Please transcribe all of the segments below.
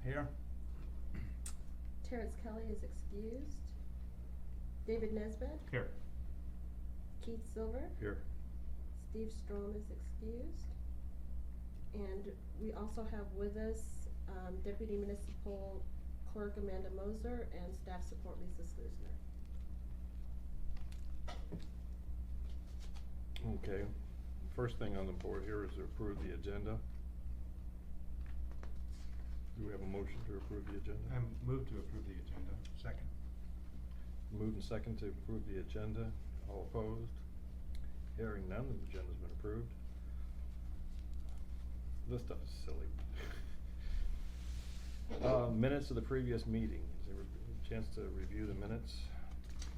Here. Terrence Kelly is excused. David Nesbitt. Here. Keith Silver. Here. Steve Strom is excused. And we also have with us Deputy Municipal Clerk Amanda Moser and Staff Support Lisa Slusner. Okay, first thing on the board here is to approve the agenda. Do we have a motion to approve the agenda? I move to approve the agenda. Second. Moved and second to approve the agenda. All opposed? Hearing none, the agenda's been approved. This stuff is silly. Minutes of the previous meeting. Is there a chance to review the minutes?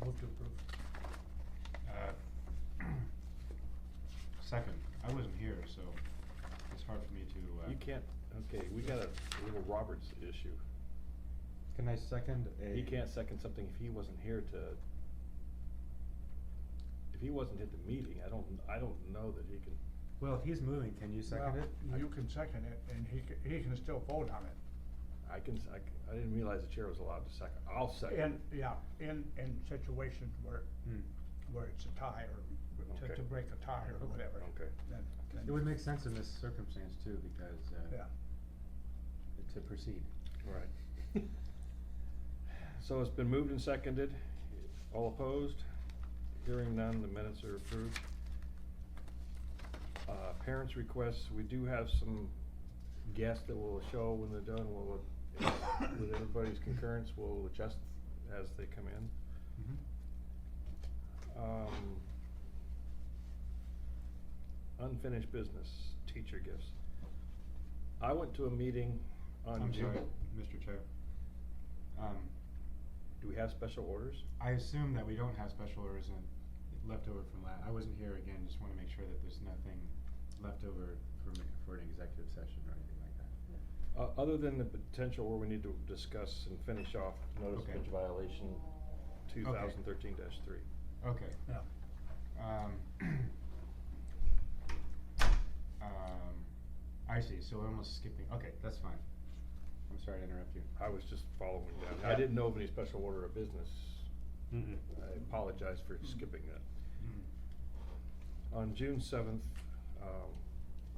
Move to approve. Second. I wasn't here, so it's hard for me to. You can't, okay, we got a little Roberts issue. Can I second a? He can't second something if he wasn't here to, if he wasn't at the meeting, I don't know that he can. Well, if he's moving, can you second it? You can second it, and he can still vote on it. I didn't realize the chair was allowed to second. I'll second. In situations where it's a tie or Okay. to break a tie or whatever. Okay. Then It would make sense in this circumstance too, because, yeah. to proceed. Right. So it's been moved and seconded. All opposed? Hearing none, the minutes are approved. Parents' requests, we do have some guests that will show when they're done. We'll, with everybody's concurrence, we'll adjust as they come in. Unfinished business, teacher gifts. I went to a meeting on I'm June. sorry, Mr. Chair. Do we have special orders? I assume that we don't have special orders left over from I wasn't here again, just wanna make sure that there's nothing left over for an executive session or anything like that. Other than the potential where we need to discuss and finish off notice of Okay. bench violation 2013-3. Okay. Yeah. I see, so we're almost skipping, okay, that's fine. I'm sorry to interrupt you. I was just following down. I Yeah. didn't know of any special order of business. Mm-mm. I apologize for skipping that. Mm. On June 7th,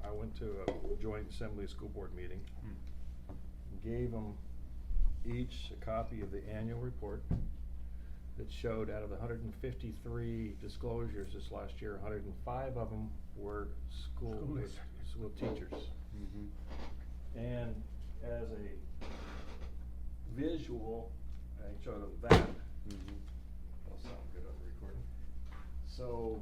I went to a joint assembly school board meeting. Gave them each a copy of the annual report that showed out of the 153 disclosures this last year, 105 of them were school teachers. And as a visual, I showed them that. That'll sound good on the recording. So,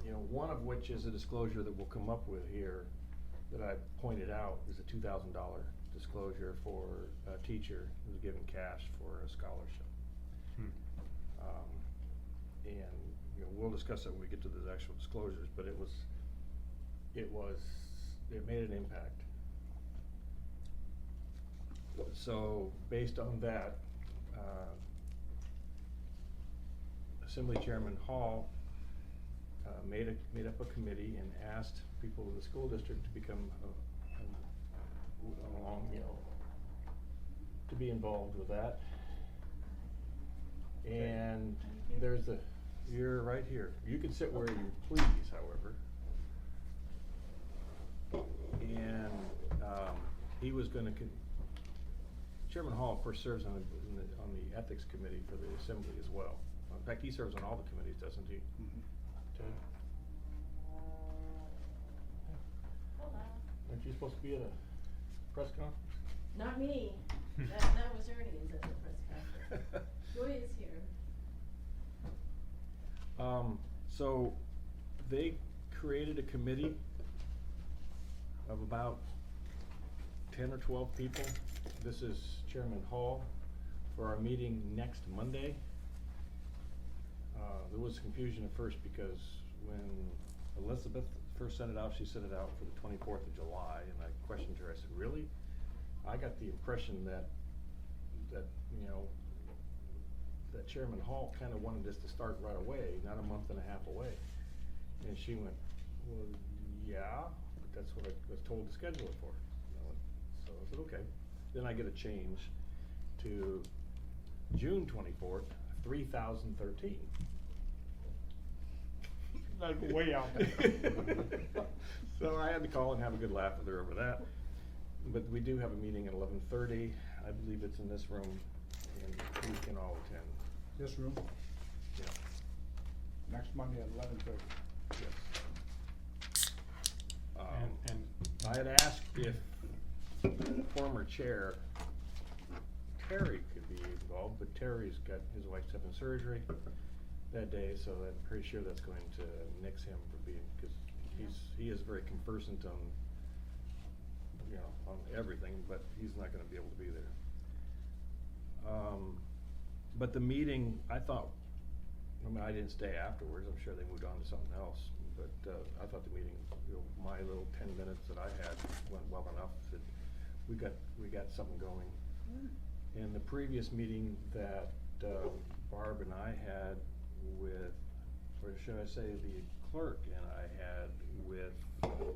you know, one of which is a disclosure that we'll come up with here that I pointed out is a $2,000 disclosure for a teacher who's given cash for a scholarship. And you know, we'll discuss it when we get to the actual disclosures, but it made an impact. So based on that, Assembly Chairman Hall made up a committee and asked people in the school district to become along, you know, to be involved with that. And you're right here. You can sit where you please, however. And he was going to. Chairman Hall, of course, serves on the ethics committee for the assembly as well. In fact, he serves on all the committees, doesn't he? Ted? Aren't you supposed to be at a press conference? Not me. That was Ernie's at the press conference. Joy is here. So they created a committee of about 10 or 12 people. This is Chairman Hall for our meeting next Monday. There was confusion at first because when Elizabeth first sent it out, she sent it out for the 24th of July, and I questioned her. I said, really? I got the impression that you know, that Chairman Hall kind of wanted this to start right away, not a month and a half away. And she went, well, yeah, but that's what I was told to schedule it for. You know, So I said, okay. Then I get a change to June 24th, 3,013. That's way out there. So I had to call and have a good laugh with her over that. But we do have a meeting at 11:30. I believe it's in this room, and we can all attend. This room, Yeah. next Monday at 11:30. Yes. And I had asked if former chair Terry could be involved, but Terry's got, his wife's having surgery that day, so I'm pretty sure that's going to nix him for being, because he is very conversant on, you know, on everything, but he's not gonna be able to be there. But the meeting, I thought, I mean, I didn't stay afterwards, I'm sure they moved on to something else, but, I thought the meeting, you know, my little 10 minutes that I had went well enough that we got something going. In the previous meeting that, Barb and I had with, or should I say the clerk and I had with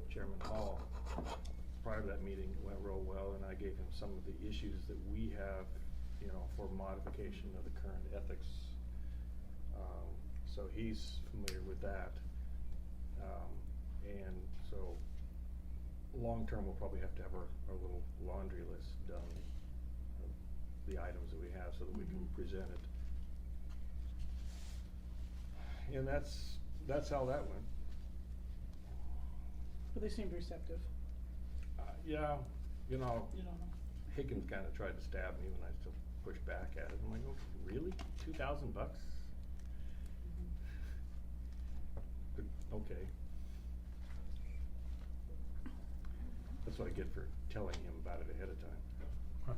Chairman Hall, prior to that meeting, went real well, and I gave him some of the issues that we have, you know, for modification of the current ethics. So he's familiar with that. And so, long-term, we'll probably have to have our little laundry list done of the items that we have so that we can present it. And that's how that went. But they seemed receptive, Yeah, you know, you know. Higgins kinda tried to stab me when I still pushed back at it. I'm like, oh, really? $2,000? But, okay. That's what I get for telling him about it ahead of time. Huh.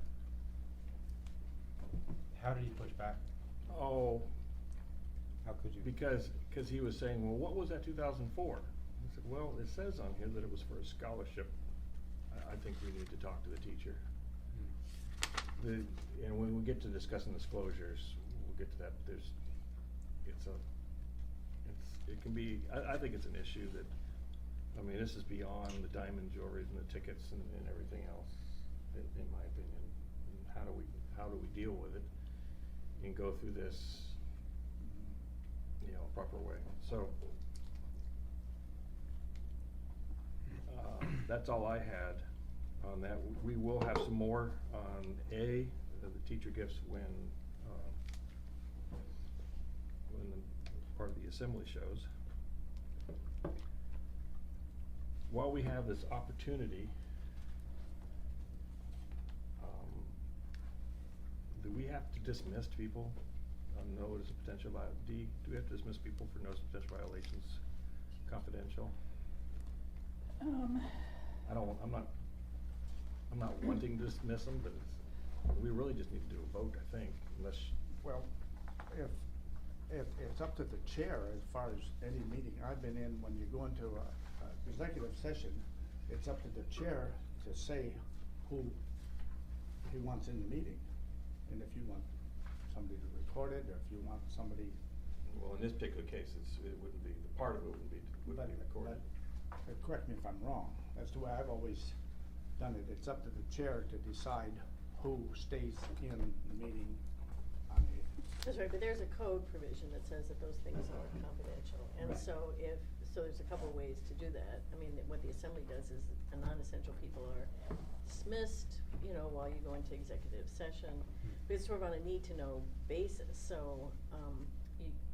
How did he push back? Oh, How could you? because he was saying, well, what was that 2,000 for? I said, well, it says on here that it was for a scholarship. I think we need to talk to the teacher. And when we get to discussing disclosures, we'll get to that, but it can be, I think it's an issue that, I mean, this is beyond the diamond jewelry and the tickets and everything else, in my opinion. And how do we deal with it and go through this, you know, proper way? So, that's all I had on that. We will have some more on the teacher gifts when the part of the assembly shows. While we have this opportunity, do we have to dismiss people on notice of potential do we have to dismiss people for notice of potential violations, confidential? I'm not wanting to dismiss them, but we really just need to do a vote, I think, unless. Well, if it's up to the chair as far as any meeting I've been in, when you go into a executive session, it's up to the chair to say who he wants in the meeting. And if you want somebody to record it, or if you want somebody. Well, in this particular case, it wouldn't be, the part of it wouldn't be recorded. Correct me if I'm wrong, that's the way I've always done it. It's up to the chair to decide who stays in the meeting on the. That's right, but there's a code provision that says that those things are confidential, and Right. so there's a couple of ways to do that. I mean, what the assembly does is the non-essential people are dismissed, you know, while you go into executive session. But it's sort of on a need-to-know basis, so,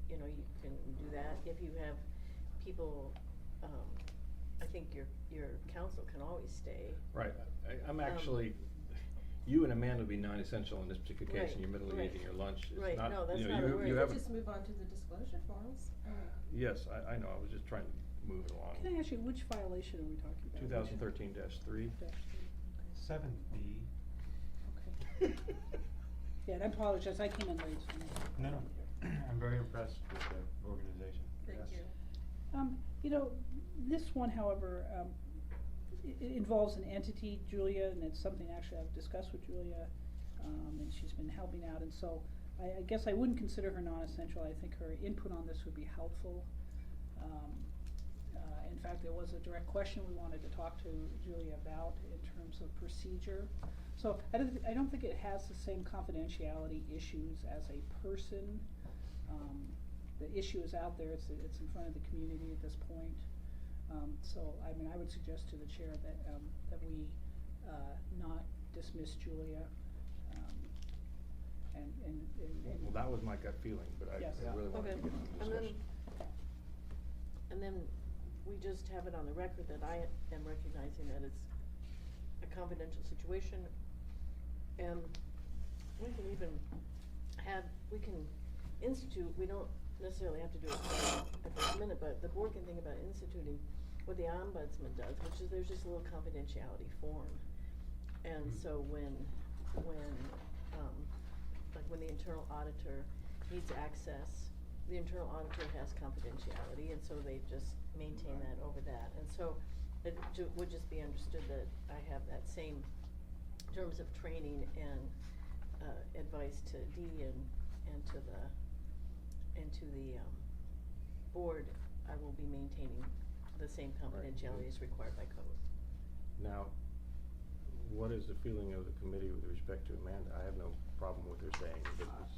you know, you can do that. If you have people, I think your counsel can always stay. Right, I'm actually, you and Amanda would be non-essential in this particular case, in your middle of Right. eating your lunch. It's Right, not, no, that's you know, not a you worry. have Just move on to the disclosure forms. Yes, I know, I was just trying to move it along. Can I ask you, which violation are we talking about? 2013-3. -3, 7B. okay. Yeah, and I apologize, I came in late. So No, I'm very impressed with the organization. Thank Yes. you. You know, this one, however, it involves an entity, Julia, and it's something actually I've discussed with Julia, and she's been helping out, and so I guess I wouldn't consider her non-essential. I think her input on this would be helpful. In fact, there was a direct question we wanted to talk to Julia about in terms of procedure. So I don't think it has the same confidentiality issues as a person. The issue is out there, it's in front of the community at this point. So, I mean, I would suggest to the chair that we not dismiss Julia, and. Well, that was my gut feeling, but I Yes. really wanted to Okay, get into and then, discussion. and then we just have it on the record that I am recognizing that it's a confidential situation. And we can even we can institute, we don't necessarily have to do it at this minute, but the board can think about instituting what the ombudsman does, which is there's just a little confidentiality form. And so when the internal auditor needs access, the internal auditor has confidentiality, and so they just maintain that over that. And so it would just be understood that I have that same terms of training and advice to Dee and to the board. I will be maintaining the same confidentiality as required by code. Now, what is the feeling of the committee with respect to Amanda? I have no problem with her saying that it's.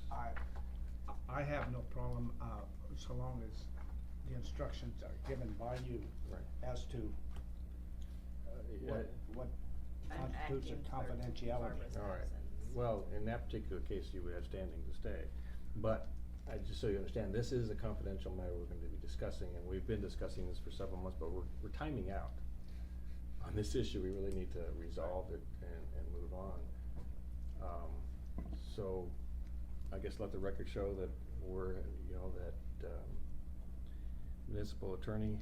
I have no problem, so long as the instructions are given by you. Right. As to what I'm constitutes a acting for confidentiality. Barbara's All right, absence. well, in that particular case, you would have standing to stay. But, just so you understand, this is a confidential matter we're gonna be discussing, and we've been discussing this for several months, but we're timing out. On this issue, we really need to resolve it and move on. So, I guess let the record show that we're, that municipal attorney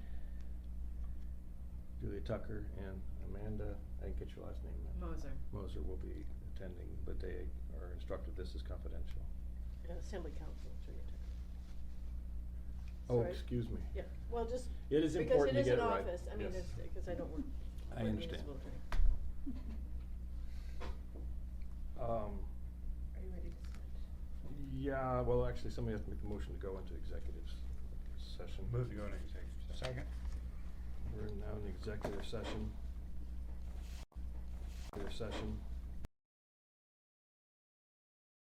Julia Tucker and Amanda, I didn't get your last name, ma'am. Moser will be attending, but they are instructed this is confidential. Assembly council, Julia Tucker. Oh, Sorry. excuse me. Yeah, well, just. It is important to get it right. Because it is an office, I mean, Yes. it's, because I don't work. I for a understand. municipal attorney. Are you ready to start? Yeah, well, actually, somebody has to make the motion to go into executive session. Move to go into executive session. Second? We're now in executive session. Executive session.